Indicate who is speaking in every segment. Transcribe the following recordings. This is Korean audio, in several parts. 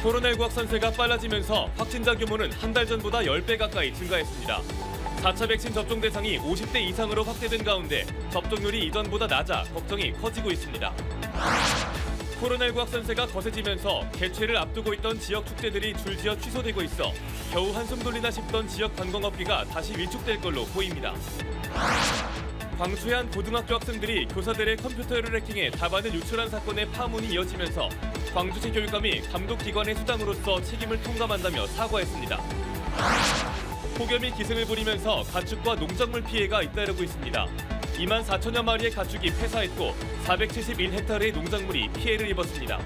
Speaker 1: 코로나19 확산세가 빨라지면서 확진자 규모는 한 달 전보다 10배 가까이 증가했습니다. 4차 백신 접종 대상이 50대 이상으로 확대된 가운데 접종률이 이전보다 낮아 걱정이 커지고 있습니다. 코로나19 확산세가 거세지면서 개최를 앞두고 있던 지역 축제들이 줄지어 취소되고 있어 겨우 한숨 돌리나 싶던 지역 관광업계가 다시 위축될 걸로 보입니다. 광주의 한 고등학교 학생들이 교사들의 컴퓨터를 해킹해 답안을 유출한 사건의 파문이 이어지면서 광주시 교육감이 감독기관의 수장으로서 책임을 통감한다며 사과했습니다. 폭염이 기승을 부리면서 가축과 농작물 피해가 잇따르고 있습니다. 2만 4천여 마리의 가축이 폐사했고 471헥타르의 농작물이 피해를 입었습니다.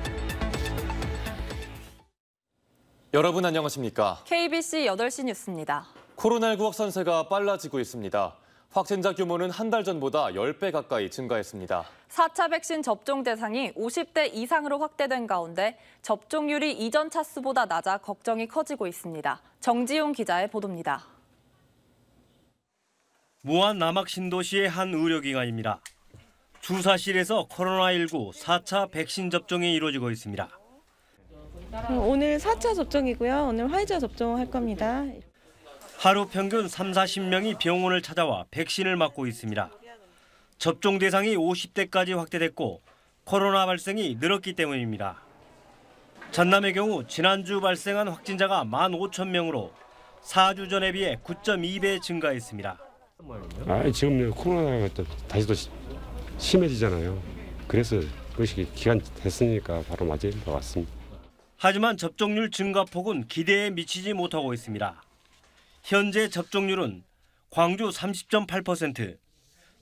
Speaker 1: 여러분 안녕하십니까?
Speaker 2: KBC 8시 뉴스입니다.
Speaker 1: 코로나19 확산세가 빨라지고 있습니다. 확진자 규모는 한 달 전보다 10배 가까이 증가했습니다.
Speaker 2: 4차 백신 접종 대상이 50대 이상으로 확대된 가운데 접종률이 이전 차수보다 낮아 걱정이 커지고 있습니다. 정지용 기자의 보도입니다.
Speaker 3: 무안 남악 신도시의 한 의료기관입니다. 주사실에서 코로나19 4차 백신 접종이 이루어지고 있습니다.
Speaker 4: 오늘 4차 접종이고요. 오늘 화이자 접종할 겁니다.
Speaker 3: 하루 평균 30-40명이 병원을 찾아와 백신을 맞고 있습니다. 접종 대상이 50대까지 확대됐고 코로나 발생이 늘었기 때문입니다. 전남의 경우 지난주 발생한 확진자가 15,000명으로 4주 전에 비해 9.2배 증가했습니다.
Speaker 5: 지금 코로나가 다시 또 심해지잖아요. 그래서 그것이 기간 됐으니까 바로 맞을 것 같습니다.
Speaker 3: 하지만 접종률 증가폭은 기대에 미치지 못하고 있습니다. 현재 접종률은 광주 30.8%,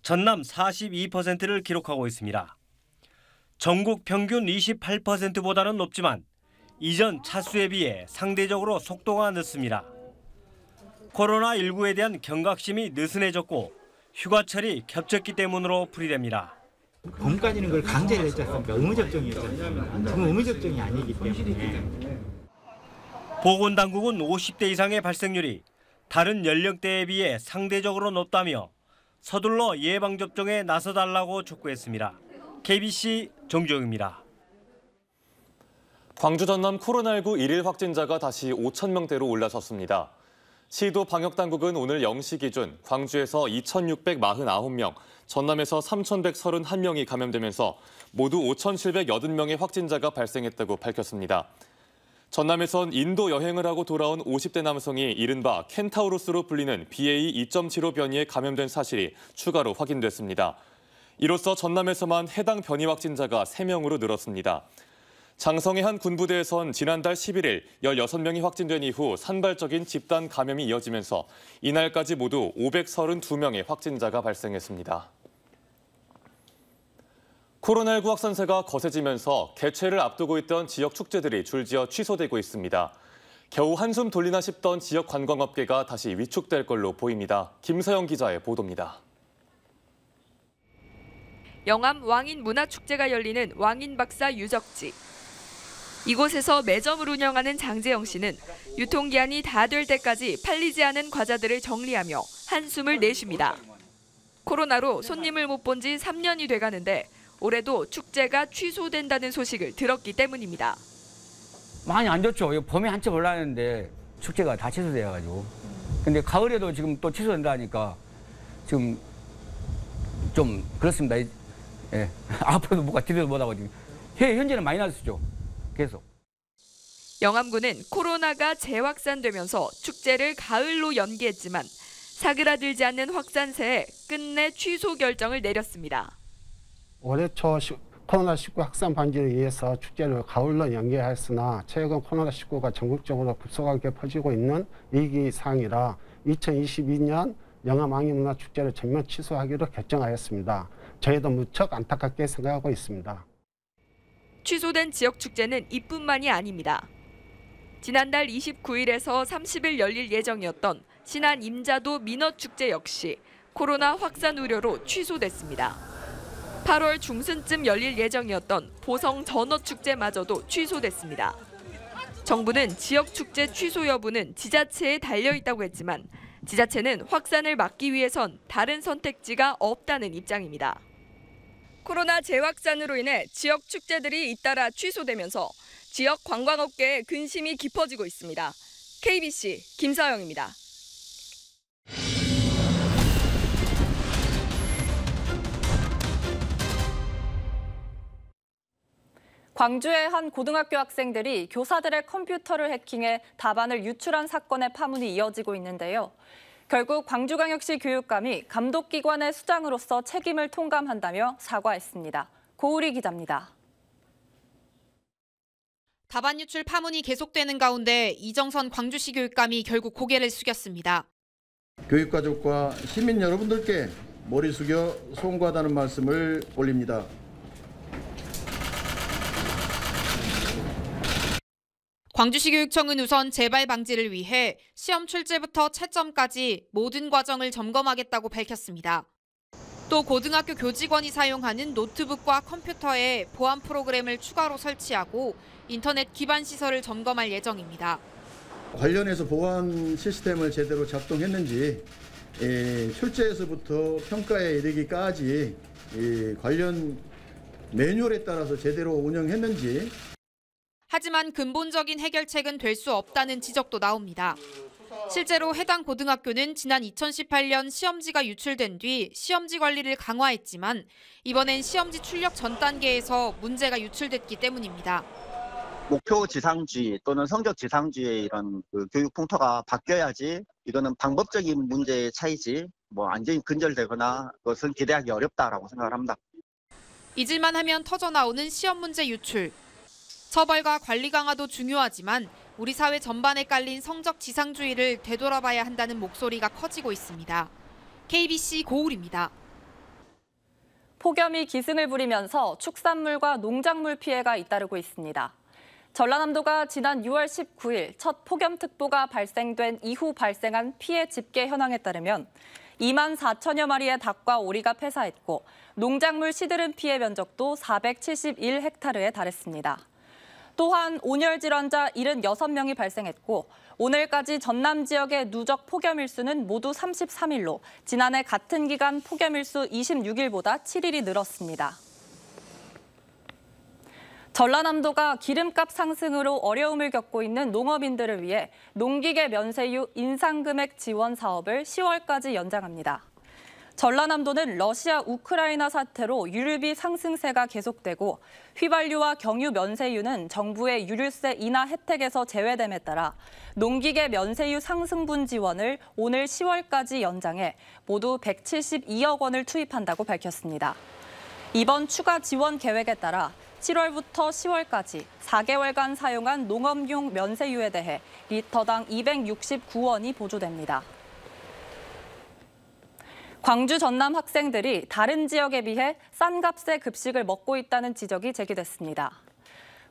Speaker 3: 전남 42%를 기록하고 있습니다. 전국 평균 28%보다는 높지만 이전 차수에 비해 상대적으로 속도가 늦습니다. 코로나19에 대한 경각심이 느슨해졌고 휴가철이 겹쳤기 때문으로 풀이됩니다.
Speaker 6: 봄까지는 그걸 강제를 했지 않습니까? 의무접종이었잖아요. 지금 의무접종이 아니기 때문에.
Speaker 3: 보건당국은 50대 이상의 발생률이 다른 연령대에 비해 상대적으로 높다며 서둘러 예방접종에 나서달라고 촉구했습니다. KBC 정주영입니다.
Speaker 1: 광주 전남 코로나19 일일 확진자가 다시 5,000명대로 올라섰습니다. 시도 방역당국은 오늘 0시 기준 광주에서 2,649명, 전남에서 3,131명이 감염되면서 모두 5,780명의 확진자가 발생했다고 밝혔습니다. 전남에선 인도 여행을 하고 돌아온 50대 남성이 이른바 켄타우로스로 불리는 BA.2.75 변이에 감염된 사실이 추가로 확인됐습니다. 이로써 전남에서만 해당 변이 확진자가 3명으로 늘었습니다. 장성의 한 군부대에선 지난달 11일 16명이 확진된 이후 산발적인 집단 감염이 이어지면서 이날까지 모두 532명의 확진자가 발생했습니다. 코로나19 확산세가 거세지면서 개최를 앞두고 있던 지역 축제들이 줄지어 취소되고 있습니다. 겨우 한숨 돌리나 싶던 지역 관광업계가 다시 위축될 걸로 보입니다. 김서영 기자의 보도입니다.
Speaker 7: 영암 왕인문화축제가 열리는 왕인박사 유적지. 이곳에서 매점을 운영하는 장재영 씨는 유통기한이 다 될 때까지 팔리지 않은 과자들을 정리하며 한숨을 내쉽니다. 코로나로 손님을 못 본 지 3년이 돼가는데 올해도 축제가 취소된다는 소식을 들었기 때문입니다.
Speaker 8: 많이 안 좋죠. 봄에 한참 올라왔는데 축제가 다 취소돼가지고. 근데 가을에도 지금 또 취소된다니까 지금 좀 그렇습니다. 예. 앞으로도 뭐가 뒤도 못하고 지금 현재는 마이너스죠. 계속.
Speaker 7: 영암군은 코로나가 재확산되면서 축제를 가을로 연기했지만 사그라들지 않는 확산세에 끝내 취소 결정을 내렸습니다.
Speaker 9: 올해 초 코로나19 확산 방지를 위해서 축제를 가을로 연기하였으나 최근 코로나19가 전국적으로 급속하게 퍼지고 있는 위기 상황이라 2022년 영암 왕인문화축제를 전면 취소하기로 결정하였습니다. 저희도 무척 안타깝게 생각하고 있습니다.
Speaker 7: 취소된 지역 축제는 이뿐만이 아닙니다. 지난달 29일에서 30일 열릴 예정이었던 신안 임자도 민어축제 역시 코로나 확산 우려로 취소됐습니다. 8월 중순쯤 열릴 예정이었던 보성 전어축제마저도 취소됐습니다. 정부는 지역 축제 취소 여부는 지자체에 달려있다고 했지만 지자체는 확산을 막기 위해선 다른 선택지가 없다는 입장입니다. 코로나 재확산으로 인해 지역 축제들이 잇따라 취소되면서 지역 관광업계에 근심이 깊어지고 있습니다. KBC 김사영입니다.
Speaker 2: 광주의 한 고등학교 학생들이 교사들의 컴퓨터를 해킹해 답안을 유출한 사건의 파문이 이어지고 있는데요. 결국 광주광역시 교육감이 감독기관의 수장으로서 책임을 통감한다며 사과했습니다. 고우리 기자입니다.
Speaker 10: 답안 유출 파문이 계속되는 가운데 이정선 광주시 교육감이 결국 고개를 숙였습니다.
Speaker 11: 교육가족과 시민 여러분들께 머리 숙여 송구하다는 말씀을 올립니다.
Speaker 10: 광주시 교육청은 우선 재발 방지를 위해 시험 출제부터 채점까지 모든 과정을 점검하겠다고 밝혔습니다. 또 고등학교 교직원이 사용하는 노트북과 컴퓨터에 보안 프로그램을 추가로 설치하고 인터넷 기반 시설을 점검할 예정입니다.
Speaker 11: 관련해서 보안 시스템을 제대로 작동했는지, 출제에서부터 평가에 이르기까지 관련 매뉴얼에 따라서 제대로 운영했는지.
Speaker 10: 하지만 근본적인 해결책은 될 수 없다는 지적도 나옵니다. 실제로 해당 고등학교는 지난 2018년 시험지가 유출된 뒤 시험지 관리를 강화했지만 이번엔 시험지 출력 전 단계에서 문제가 유출됐기 때문입니다.
Speaker 12: 목표 지상주의 또는 성적 지상주의의 이런 교육 풍토가 바뀌어야지 이거는 방법적인 문제의 차이지 완전히 근절되거나 그것은 기대하기 어렵다라고 생각을 합니다.
Speaker 10: 잊을만 하면 터져나오는 시험 문제 유출. 처벌과 관리 강화도 중요하지만 우리 사회 전반에 깔린 성적 지상주의를 되돌아봐야 한다는 목소리가 커지고 있습니다. KBC 고울입니다.
Speaker 2: 폭염이 기승을 부리면서 축산물과 농작물 피해가 잇따르고 있습니다. 전라남도가 지난 6월 19일 첫 폭염특보가 발생된 이후 발생한 피해 집계 현황에 따르면 2만 4천여 마리의 닭과 오리가 폐사했고 농작물 시드름 피해 면적도 471헥타르에 달했습니다. 또한 온열 질환자 76명이 발생했고 오늘까지 전남 지역의 누적 폭염 일수는 모두 33일로 지난해 같은 기간 폭염 일수 26일보다 7일이 늘었습니다. 전라남도가 기름값 상승으로 어려움을 겪고 있는 농업인들을 위해 농기계 면세유 인상금액 지원 사업을 10월까지 연장합니다. 전라남도는 러시아 우크라이나 사태로 유류비 상승세가 계속되고 휘발유와 경유 면세유는 정부의 유류세 인하 혜택에서 제외됨에 따라 농기계 면세유 상승분 지원을 오늘 10월까지 연장해 모두 172억 원을 투입한다고 밝혔습니다. 이번 추가 지원 계획에 따라 7월부터 10월까지 4개월간 사용한 농업용 면세유에 대해 리터당 269원이 보조됩니다. 광주 전남 학생들이 다른 지역에 비해 싼 값의 급식을 먹고 있다는 지적이 제기됐습니다.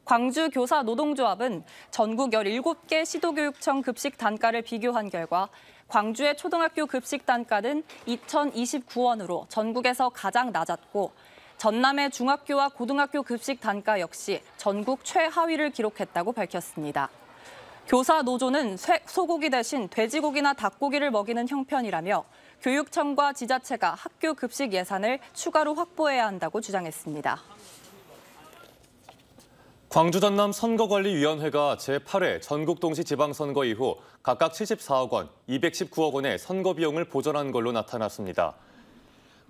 Speaker 2: 광주 교사 노동조합은 전국 17개 시도교육청 급식 단가를 비교한 결과 광주의 초등학교 급식 단가는 2,029원으로 전국에서 가장 낮았고 전남의 중학교와 고등학교 급식 단가 역시 전국 최하위를 기록했다고 밝혔습니다. 교사 노조는 소고기 대신 돼지고기나 닭고기를 먹이는 형편이라며 교육청과 지자체가 학교 급식 예산을 추가로 확보해야 한다고 주장했습니다.
Speaker 1: 광주 전남 선거관리위원회가 제8회 전국동시 지방선거 이후 각각 74억 원, 219억 원의 선거 비용을 보전한 걸로 나타났습니다.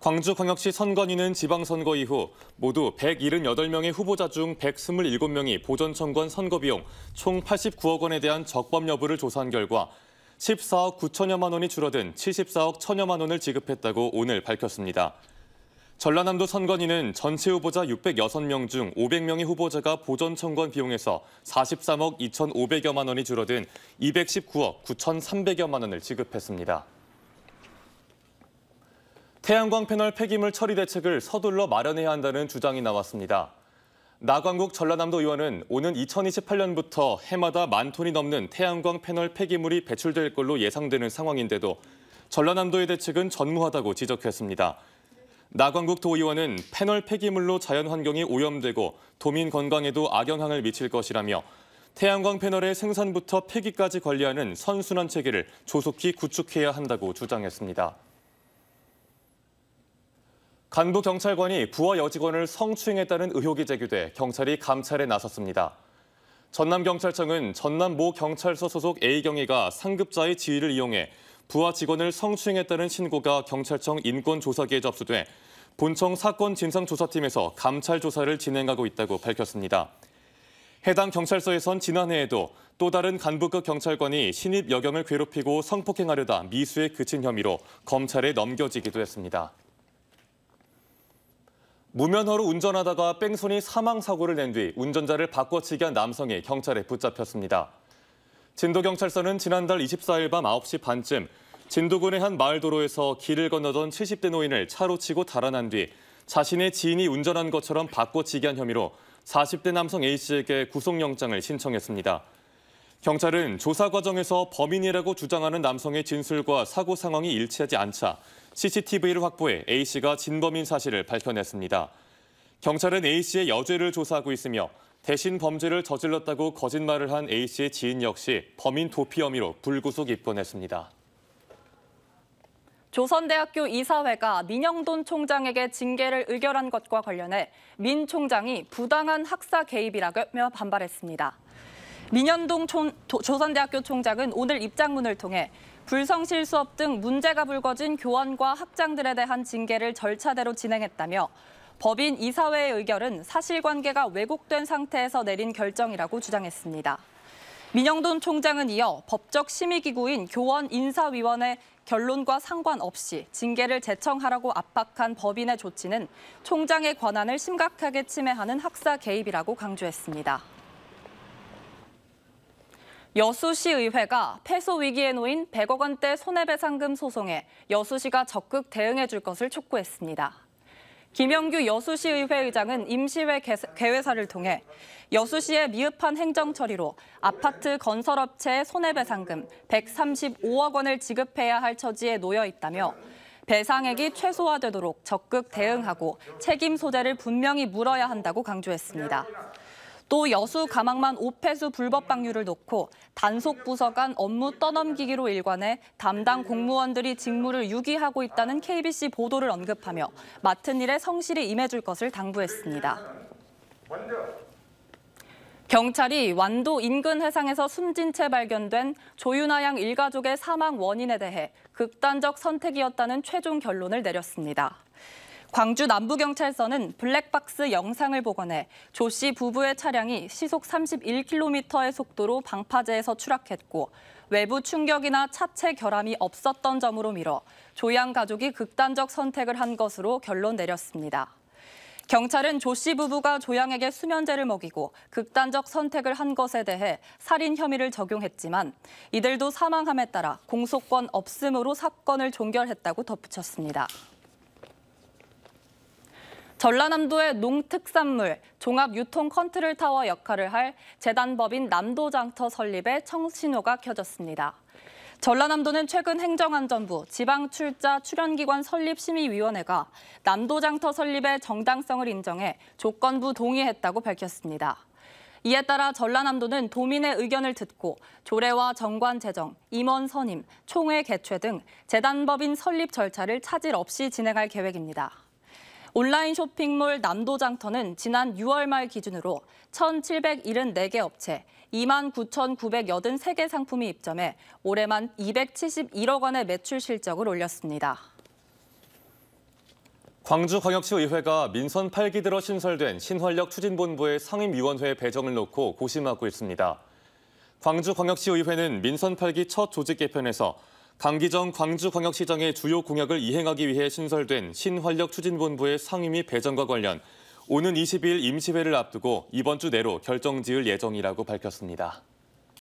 Speaker 1: 광주광역시 선관위는 지방선거 이후 모두 178명의 후보자 중 127명이 보전 청구한 선거 비용 총 89억 원에 대한 적법 여부를 조사한 결과 14억 9천여만 원이 줄어든 74억 1천여만 원을 지급했다고 오늘 밝혔습니다. 전라남도 선관위는 전체 후보자 606명 중 500명의 후보자가 보전 청구한 비용에서 43억 2,500여만 원이 줄어든 219억 9,300여만 원을 지급했습니다. 태양광 패널 폐기물 처리 대책을 서둘러 마련해야 한다는 주장이 나왔습니다. 나광국 전라남도 의원은 오는 2028년부터 해마다 10,000톤이 넘는 태양광 패널 폐기물이 배출될 걸로 예상되는 상황인데도 전라남도의 대책은 전무하다고 지적했습니다. 나광국 도의원은 패널 폐기물로 자연환경이 오염되고 도민 건강에도 악영향을 미칠 것이라며 태양광 패널의 생산부터 폐기까지 관리하는 선순환 체계를 조속히 구축해야 한다고 주장했습니다. 간부 경찰관이 부하 여직원을 성추행했다는 의혹이 제기돼 경찰이 감찰에 나섰습니다. 전남경찰청은 전남 모 경찰서 소속 A경위가 상급자의 지위를 이용해 부하 직원을 성추행했다는 신고가 경찰청 인권조사기에 접수돼 본청 사건진상조사팀에서 감찰 조사를 진행하고 있다고 밝혔습니다. 해당 경찰서에선 지난해에도 또 다른 간부급 경찰관이 신입 여경을 괴롭히고 성폭행하려다 미수에 그친 혐의로 검찰에 넘겨지기도 했습니다. 무면허로 운전하다가 뺑소니 사망사고를 낸 뒤 운전자를 바꿔치기 한 남성이 경찰에 붙잡혔습니다. 진도경찰서는 지난달 24일 밤 9시 반쯤 진도군의 한 마을 도로에서 길을 건너던 70대 노인을 차로 치고 달아난 뒤 자신의 지인이 운전한 것처럼 바꿔치기 한 혐의로 40대 남성 A씨에게 구속영장을 신청했습니다. 경찰은 조사 과정에서 범인이라고 주장하는 남성의 진술과 사고 상황이 일치하지 않자 CCTV를 확보해 A씨가 진범인 사실을 밝혀냈습니다. 경찰은 A씨의 여죄를 조사하고 있으며 대신 범죄를 저질렀다고 거짓말을 한 A씨의 지인 역시 범인 도피 혐의로 불구속 입건했습니다.
Speaker 2: 조선대학교 이사회가 민영돈 총장에게 징계를 의결한 것과 관련해 민 총장이 부당한 학사 개입이라며 반발했습니다. 민현동 조선대학교 총장은 오늘 입장문을 통해 불성실 수업 등 문제가 불거진 교원과 학장들에 대한 징계를 절차대로 진행했다며 법인 이사회의 의결은 사실관계가 왜곡된 상태에서 내린 결정이라고 주장했습니다. 민영돈 총장은 이어 법적 심의기구인 교원인사위원회 결론과 상관없이 징계를 제청하라고 압박한 법인의 조치는 총장의 권한을 심각하게 침해하는 학사 개입이라고 강조했습니다. 여수시 의회가 폐소 위기에 놓인 100억 원대 손해배상금 소송에 여수시가 적극 대응해 줄 것을 촉구했습니다. 김영규 여수시 의회 의장은 임시회 개회사를 통해 여수시의 미흡한 행정 처리로 아파트 건설업체의 손해배상금 135억 원을 지급해야 할 처지에 놓여 있다며 배상액이 최소화되도록 적극 대응하고 책임 소재를 분명히 물어야 한다고 강조했습니다. 또 여수 가망만 오폐수 불법 방류를 놓고 단속 부서 간 업무 떠넘기기로 일관해 담당 공무원들이 직무를 유기하고 있다는 KBC 보도를 언급하며 맡은 일에 성실히 임해줄 것을 당부했습니다. 경찰이 완도 인근 해상에서 숨진 채 발견된 조윤아 양 일가족의 사망 원인에 대해 극단적 선택이었다는 최종 결론을 내렸습니다. 광주 남부경찰서는 블랙박스 영상을 복원해 조 씨 부부의 차량이 시속 31km의 속도로 방파제에서 추락했고 외부 충격이나 차체 결함이 없었던 점으로 미뤄 조 양 가족이 극단적 선택을 한 것으로 결론 내렸습니다. 경찰은 조 씨 부부가 조 양에게 수면제를 먹이고 극단적 선택을 한 것에 대해 살인 혐의를 적용했지만 이들도 사망함에 따라 공소권 없음으로 사건을 종결했다고 덧붙였습니다. 전라남도의 농특산물 종합유통 컨트롤타워 역할을 할 재단법인 남도장터 설립에 청신호가 켜졌습니다. 전라남도는 최근 행정안전부 지방출자 출연기관 설립심의위원회가 남도장터 설립의 정당성을 인정해 조건부 동의했다고 밝혔습니다. 이에 따라 전라남도는 도민의 의견을 듣고 조례와 정관 제정, 임원 선임, 총회 개최 등 재단법인 설립 절차를 차질 없이 진행할 계획입니다. 온라인 쇼핑몰 남도장터는 지난 6월 말 기준으로 1,774개 업체, 29,983개 상품이 입점해 올해만 271억 원의 매출 실적을 올렸습니다.
Speaker 1: 광주광역시의회가 민선 8기 들어 신설된 신활력 추진본부의 상임위원회 배정을 놓고 고심하고 있습니다. 광주광역시의회는 민선 8기 첫 조직 개편에서 강기정 광주광역시장의 주요 공약을 이행하기 위해 신설된 신활력 추진본부의 상임위 배정과 관련 오는 22일 임시회를 앞두고 이번 주 내로 결정 지을 예정이라고 밝혔습니다.